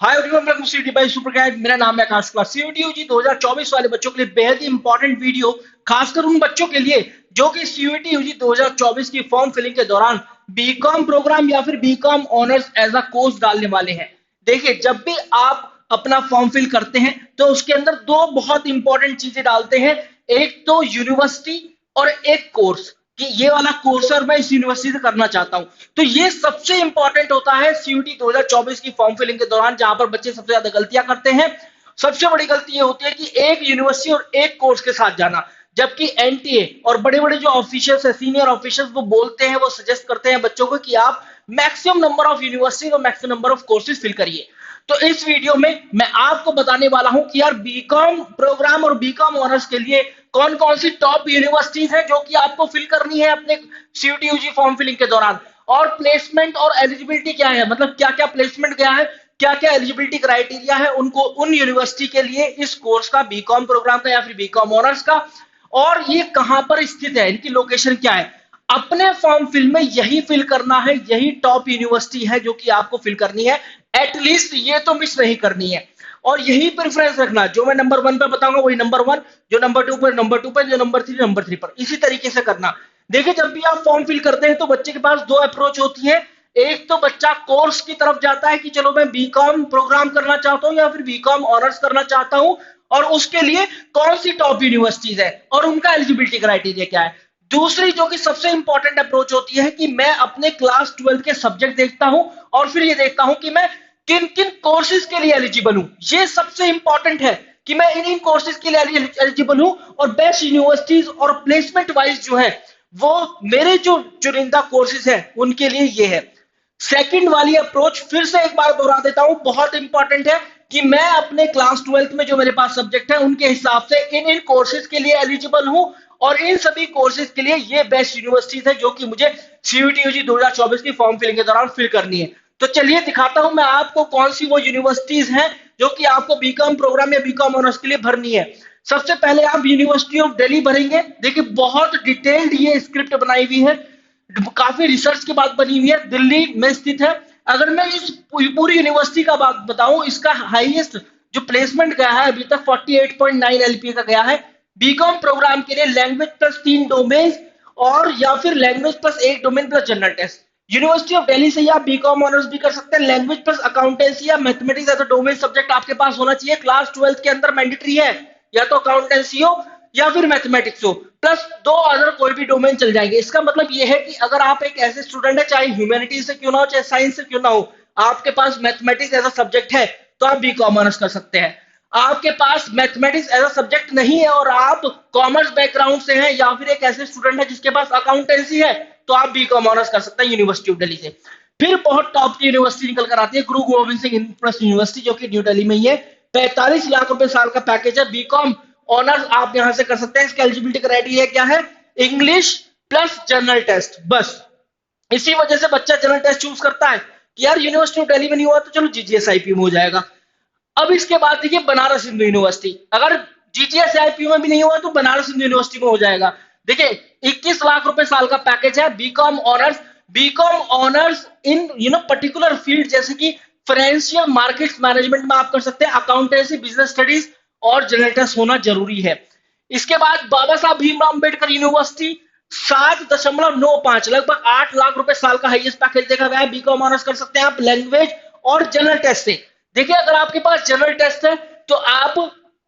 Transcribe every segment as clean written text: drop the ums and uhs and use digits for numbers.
Hi everyone, welcome सीटी by super guide. मेरा नाम है आकाश कुमार। सीयूटी यूजी 2024 वाले बच्चों के लिए बेहद ही इंपॉर्टेंट वीडियो, खासकर उन बच्चों के लिए जो कि सीयूटी यूजी 2024 की फॉर्म फिलिंग के दौरान बीकॉम प्रोग्राम या फिर BCom honours as a course डालने वाले हैं। देखिए, जब भी आप अपना फॉर्म फिल करते हैं तो उसके अंदर दो बहुत इंपॉर्टेंट चीजें डालते हैं। एक तो यूनिवर्सिटी और एक कोर्स, कि ये वाला कोर्स और मैं इस यूनिवर्सिटी से करना चाहता हूं। तो ये सबसे इंपॉर्टेंट होता है सीयूटी 2024 की फॉर्म फिलिंग के दौरान, जहां पर बच्चे सबसे ज्यादा गलतियां करते हैं। सबसे बड़ी गलती ये होती है कि एक यूनिवर्सिटी और एक कोर्स के साथ जाना, जबकि एनटीए और बड़े बड़े जो ऑफिशियल्स है, सीनियर ऑफिशियल्स, वो बोलते हैं, वो सजेस्ट करते हैं बच्चों को कि आप मैक्सिमम नंबर ऑफ यूनिवर्सिटी और maximum number of courses fill करिए। तो इस वीडियो में मैं आपको बताने वाला हूं कि यार बीकॉम प्रोग्राम और बीकॉम ऑनर्स के लिए कौन कौन सी टॉप यूनिवर्सिटीज है जो कि आपको फिल करनी है अपने सीयूटी यूजी फॉर्म फिलिंग के दौरान, और प्लेसमेंट और एलिजिबिलिटी क्या है, मतलब क्या क्या प्लेसमेंट गया है, क्या क्या एलिजिबिलिटी क्राइटेरिया है उनको उन यूनिवर्सिटी के लिए इस कोर्स का, बीकॉम प्रोग्राम का या फिर बीकॉम ऑनर्स का, और ये कहां पर स्थित है, इनकी लोकेशन क्या है। अपने फॉर्म फिल में यही फिल करना है, यही टॉप यूनिवर्सिटी है जो कि आपको फिल करनी है। एटलीस्ट ये तो मिस नहीं करनी है, और यही प्रेफरेंस रखना, जो मैं नंबर वन पर बताऊंगा वही नंबर वन, जो नंबर टू पर नंबर टू पर, जो नंबर थ्री पर, इसी तरीके से करना। देखिए, जब भी आप फॉर्म फिल करते हैं तो बच्चे के पास दो अप्रोच होती है। एक तो बच्चा कोर्स की तरफ जाता है कि चलो मैं बीकॉम प्रोग्राम करना चाहता हूं या फिर बीकॉम ऑनर्स करना चाहता हूं, और उसके लिए कौन सी टॉप यूनिवर्सिटीज है और उनका एलिजिबिलिटी क्राइटेरिया क्या है। दूसरी जो कि सबसे इंपॉर्टेंट अप्रोच होती है कि मैं अपने क्लास 12 के सब्जेक्ट देखता हूं और फिर ये देखता हूं कि मैं किन किन कोर्सेज के लिए एलिजिबल हूं। ये सबसे इंपॉर्टेंट है कि मैं इन इन कोर्सेज के लिए एलिजिबल हूं, और बेस्ट यूनिवर्सिटीज और प्लेसमेंट वाइज जो है वो मेरे जो चुनिंदा कोर्सेज है उनके लिए ये है। सेकंड वाली अप्रोच फिर से एक बार दोहरा देता हूं, बहुत इंपॉर्टेंट है कि मैं अपने क्लास 12 में जो मेरे पास सब्जेक्ट है उनके हिसाब से इन इन कोर्सेज के लिए एलिजिबल हूं, और इन सभी कोर्सेज के लिए ये बेस्ट यूनिवर्सिटीज है जो कि मुझे सीयूटी यूजी 2024 की फॉर्म फिलिंग के दौरान फिल करनी है। तो चलिए दिखाता हूं मैं आपको कौन सी वो यूनिवर्सिटीज हैं जो कि आपको बीकॉम प्रोग्राम या बीकॉम ऑनर्स के लिए भरनी है। सबसे पहले आप यूनिवर्सिटी ऑफ दिल्ली भरेंगे। देखिए, बहुत डिटेल्ड ये स्क्रिप्ट बनाई हुई है, काफी रिसर्च के बाद बनी हुई है, दिल्ली में स्थित है। अगर मैं इस पूरी यूनिवर्सिटी का बात बताऊं, इसका हाईएस्ट जो प्लेसमेंट गया है अभी तक 48.9 एलपीए का गया है। बीकॉम प्रोग्राम के लिए लैंग्वेज प्लस 3 डोमेन, और या फिर language plus 1 domain plus general test. University of Delhi से ही आप बीकॉम ऑनर्स भी कर सकते हैं। लैंग्वेज प्लस अकाउंटेंसी या mathematics as a domain subject आपके पास होना चाहिए। क्लास 12 के अंदर मैंडेटरी है, या तो अकाउंटेंसी हो या फिर मैथमेटिक्स हो, प्लस दो अदर कोई भी डोमेन चल जाएंगे। इसका मतलब यह है कि अगर आप एक ऐसे स्टूडेंट है, चाहे ह्यूमैनिटीज से क्यों ना हो, चाहे साइंस से क्यों ना हो, आपके पास मैथमेटिक्स एज अ सब्जेक्ट है तो आप बीकॉम ऑनर्स कर सकते हैं। आपके पास मैथमेटिक्स एज अ सब्जेक्ट नहीं है और आप कॉमर्स बैकग्राउंड से हैं, या फिर एक ऐसे स्टूडेंट है जिसके पास अकाउंटेंसी है, तो आप बीकॉम ऑनर्स कर सकते हैं यूनिवर्सिटी ऑफ दिल्ली से। फिर बहुत टॉप की यूनिवर्सिटी निकल कर आती है, गुरु गोविंद सिंह इंटरनेशनल यूनिवर्सिटी, जो कि न्यू दिल्ली में ही है। 45 लाख रुपए साल का पैकेज है। बीकॉम ऑनर्स आप यहां से कर सकते हैं। इसका एलिजिबिलिटी क्राइटेरिया क्या है? इंग्लिश प्लस जनरल टेस्ट, बस। इसी वजह से बच्चा जनरल टेस्ट चूज करता है कि यार यूनिवर्सिटी ऑफ दिल्ली में नहीं हुआ तो चलो जीजीएस आईपी में हो जाएगा। अब इसके बाद देखिए, बनारस हिंदू यूनिवर्सिटी, अगर जीटीएस आईपी में भी नहीं हुआ तो बनारस हिंदू यूनिवर्सिटी में हो जाएगा। देखिए, 21 लाख रुपए साल का पैकेज है। BCom honours, BCom honours in particular field जैसे कि फाइनेंशियल मार्केट्स मैनेजमेंट में आप कर सकते हैं। अकाउंटेंसी, बिजनेस स्टडीज और जनरल टेस्ट होना जरूरी है। इसके बाद बाबा साहब भीमराव अंबेडकर यूनिवर्सिटी, 7.95, लगभग 8 लाख रुपए साल का हाईएस्ट पैकेज देखा गया है। बीकॉम ऑनर्स कर सकते हैं आप लैंग्वेज और जनरल टेस्ट से। देखिए, अगर आपके पास जनरल टेस्ट है तो आप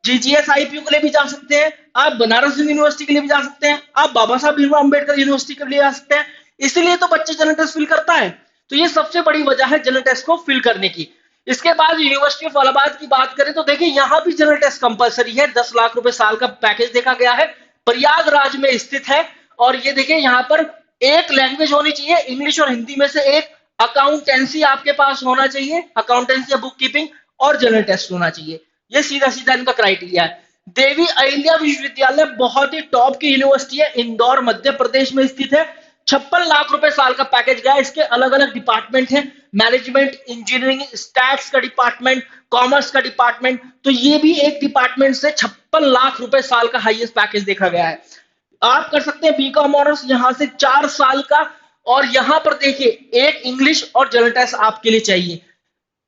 जीजीएस आईपीयू के लिए भी जा सकते हैं, आप बनारस यूनिवर्सिटी के लिए भी जा सकते हैं, आप बाबा साहब भीमराव अंबेडकर यूनिवर्सिटी के लिए जा सकते हैं। इसीलिए तो बच्चे जनरल टेस्ट फिल करता है। तो ये सबसे बड़ी वजह है जनरल टेस्ट को फिल करने की। इसके बाद यूनिवर्सिटी ऑफ इलाहाबाद की बात करें तो देखिए, यहां भी जनरल टेस्ट कंपलसरी है। 10 लाख रुपए साल का पैकेज देखा गया है। प्रयागराज में स्थित है, और ये देखिए, यहां पर एक लैंग्वेज होनी चाहिए, इंग्लिश और हिंदी में से एक। अकाउंटेंसी आपके पास होना चाहिए, अकाउंटेंसी या बुक कीपिंग, और जनरल टेस्ट होना चाहिए। ये सीधा सीधा इनका क्राइटेरिया है। देवी अहिल्या विश्वविद्यालय बहुत ही टॉप की यूनिवर्सिटी है, इंदौर मध्य प्रदेश में स्थित है। 56 लाख रुपए साल का पैकेज गया। इसके अलग अलग डिपार्टमेंट हैं, मैनेजमेंट, इंजीनियरिंग, स्टैट्स का डिपार्टमेंट, कॉमर्स का डिपार्टमेंट। तो ये भी एक डिपार्टमेंट से 56 लाख रुपए साल का हाईएस्ट पैकेज देखा गया है। आप कर सकते हैं बीकॉम ऑनर्स यहां से 4 साल का, और यहां पर देखिए, एक इंग्लिश और जनरल टेस्ट आपके लिए चाहिए।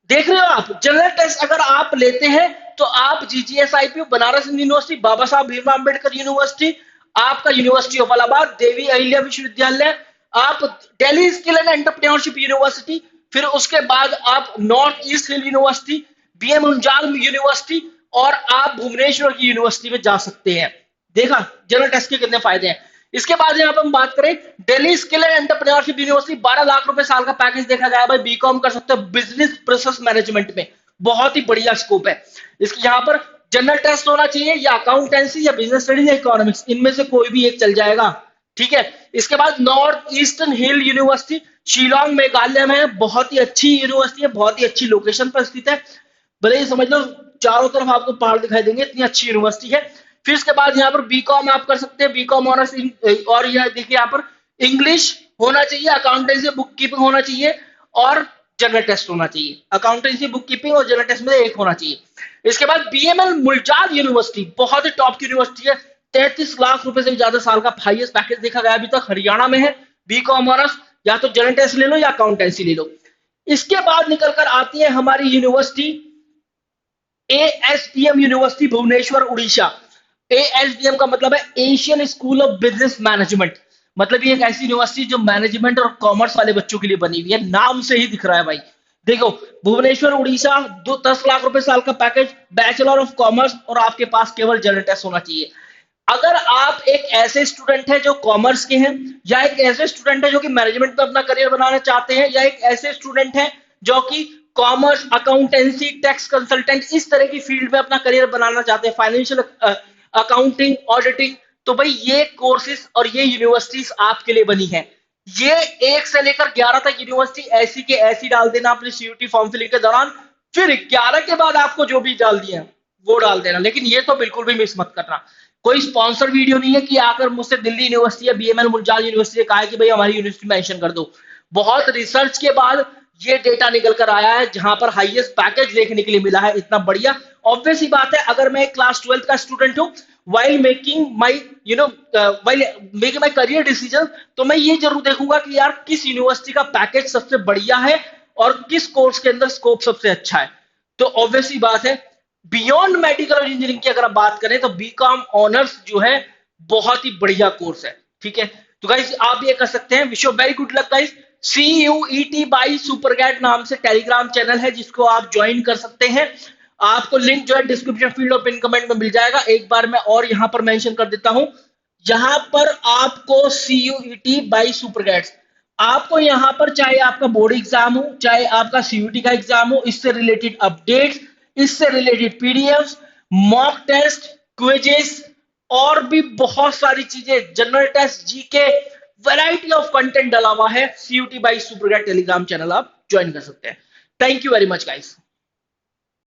देख रहे हो आप, जनरल टेस्ट अगर आप लेते हैं तो आप GGS IPU, Banaras Hindu university, Baba Sahab Bhimrao Ambedkar university, आपका यूनिवर्सिटी ऑफ इलाहाबाद, देवी अहिल्या विश्वविद्यालय, आप Delhi skill and entrepreneurship university, फिर उसके बाद आप north east hill university, BM Munjal university, और आप भुवनेश्वर की यूनिवर्सिटी में जा सकते हैं। देखा जनरल टेस्ट के कितने फायदे हैं। इसके बाद यहाँ पर हम बात करें, Delhi skill and entrepreneurship university, 12 lakh रुपए साल का पैकेज देखा जाए भाई, बीकॉम कर सकते हो बिजनेस प्रोसेस मैनेजमेंट में, बहुत ही बढ़िया स्कोप है। इसकी यहाँ पर जनरल टेस्ट होना चाहिए, या अकाउंटेंसी, या बिजनेस स्टडीज, या इकोनॉमिक्स, इनमें से कोई भी एक चल जाएगा। ठीक है। इसके बाद नॉर्थ ईस्टर्न हिल यूनिवर्सिटी, शिलोंग मेघालय में है, बहुत ही अच्छी यूनिवर्सिटी है, बहुत ही अच्छी लोकेशन पर स्थित है। भले ही समझ लो चारों तरफ आपको पहाड़ दिखाई देंगे, इतनी अच्छी यूनिवर्सिटी है। फिर इसके बाद यहाँ पर बीकॉम आप कर सकते हैं, बीकॉम ऑनर्स, और यह देखिए यहाँ पर इंग्लिश होना चाहिए, अकाउंटेंसी बुक कीपिंग होना चाहिए, और जनरल टेस्ट होना चाहिए। अकाउंटेंसी बुक कीपिंग और जनरल टेस्ट में एक होना चाहिए। इसके बाद बीएमएल मुलजाद यूनिवर्सिटी, बहुत ही टॉप की यूनिवर्सिटी है, 33 लाख रुपए से भी ज्यादा साल का हाईएस्ट पैकेज देखा गया अभी तक, हरियाणा में है। बीकॉम ऑनर्स, या तो जनरल टेस्ट ले लो या अकाउंटेंसी ले लो। इसके बाद निकल कर आती है हमारी university ASDM university Bhubaneswar Orissa. ASDM का मतलब है Asian school of business management, मतलब ये एक ऐसी यूनिवर्सिटी जो मैनेजमेंट और कॉमर्स वाले बच्चों के लिए बनी हुई है, नाम से ही दिख रहा है भाई। देखो भुवनेश्वर उड़ीसा, 10 लाख रुपए साल का पैकेज, बैचलर ऑफ कॉमर्स, और आपके पास केवल जनरल टेस्ट होना चाहिए। अगर आप एक ऐसे स्टूडेंट है जो कॉमर्स के हैं, या एक ऐसे स्टूडेंट है जो कि मैनेजमेंट में अपना करियर बनाना चाहते हैं, या एक ऐसे स्टूडेंट है जो कि कॉमर्स, अकाउंटेंसी, टैक्स कंसल्टेंट, इस तरह की फील्ड में अपना करियर बनाना चाहते हैं, फाइनेंशियल अकाउंटिंग, ऑडिटिंग, तो भाई ये कोर्सेज और ये यूनिवर्सिटीज आपके लिए बनी है। ये 1 से लेकर 11 तक यूनिवर्सिटी ऐसी के ऐसी डाल देना अपने सीयूटी फॉर्म फिलिंग के दौरान, फिर 11 के बाद आपको जो भी डाल दिया वो डाल देना, लेकिन ये तो बिल्कुल भी मिस मत करना। कोई स्पॉन्सर वीडियो नहीं है कि आकर मुझसे दिल्ली यूनिवर्सिटी या बीएमएल मुलजाल यूनिवर्सिटी ने कहा है कि भाई हमारी यूनिवर्सिटी मेंशन कर दो। बहुत रिसर्च के बाद ये डेटा निकल कर आया है, जहां पर हाईएस्ट पैकेज देखने के लिए मिला है, इतना बढ़िया। ऑब्वियस ही बात है, अगर मैं क्लास 12th का स्टूडेंट हूं, while making my while making my career decision, तो मैं ये जरूर देखूंगा कि यार किस यूनिवर्सिटी का पैकेज सबसे बढ़िया है और किस कोर्स के अंदर स्कोप सबसे अच्छा है। तो ऑब्वियस ही बात है, बियॉन्ड मेडिकल और इंजीनियरिंग की अगर आप बात करें तो बीकॉम ऑनर्स जो है बहुत ही बढ़िया कोर्स है। ठीक है, तो गाइस आप ये कर सकते हैं। Wish you very good luck guys. CUET by सुपरगैट नाम से टेलीग्राम चैनल है जिसको आप ज्वाइन कर सकते हैं। आपको लिंक जो है डिस्क्रिप्शन फील्ड और पिन कमेंट में मिल जाएगा। एक बार मैं और यहां पर मेंशन कर देता हूं, यहां पर आपको CUET बाई सुपरगैट्स, आपको यहां पर चाहे आपका बोर्ड एग्जाम हो, चाहे आपका CUET का एग्जाम हो, इससे रिलेटेड अपडेट्स, इससे related PDFs, mock test, quizzes, और भी बहुत सारी चीजें, general test, GK, variety of content डाला हुआ है। CUET बाई सुपरगैट टेलीग्राम चैनल आप ज्वाइन कर सकते हैं। Thank you very much guys.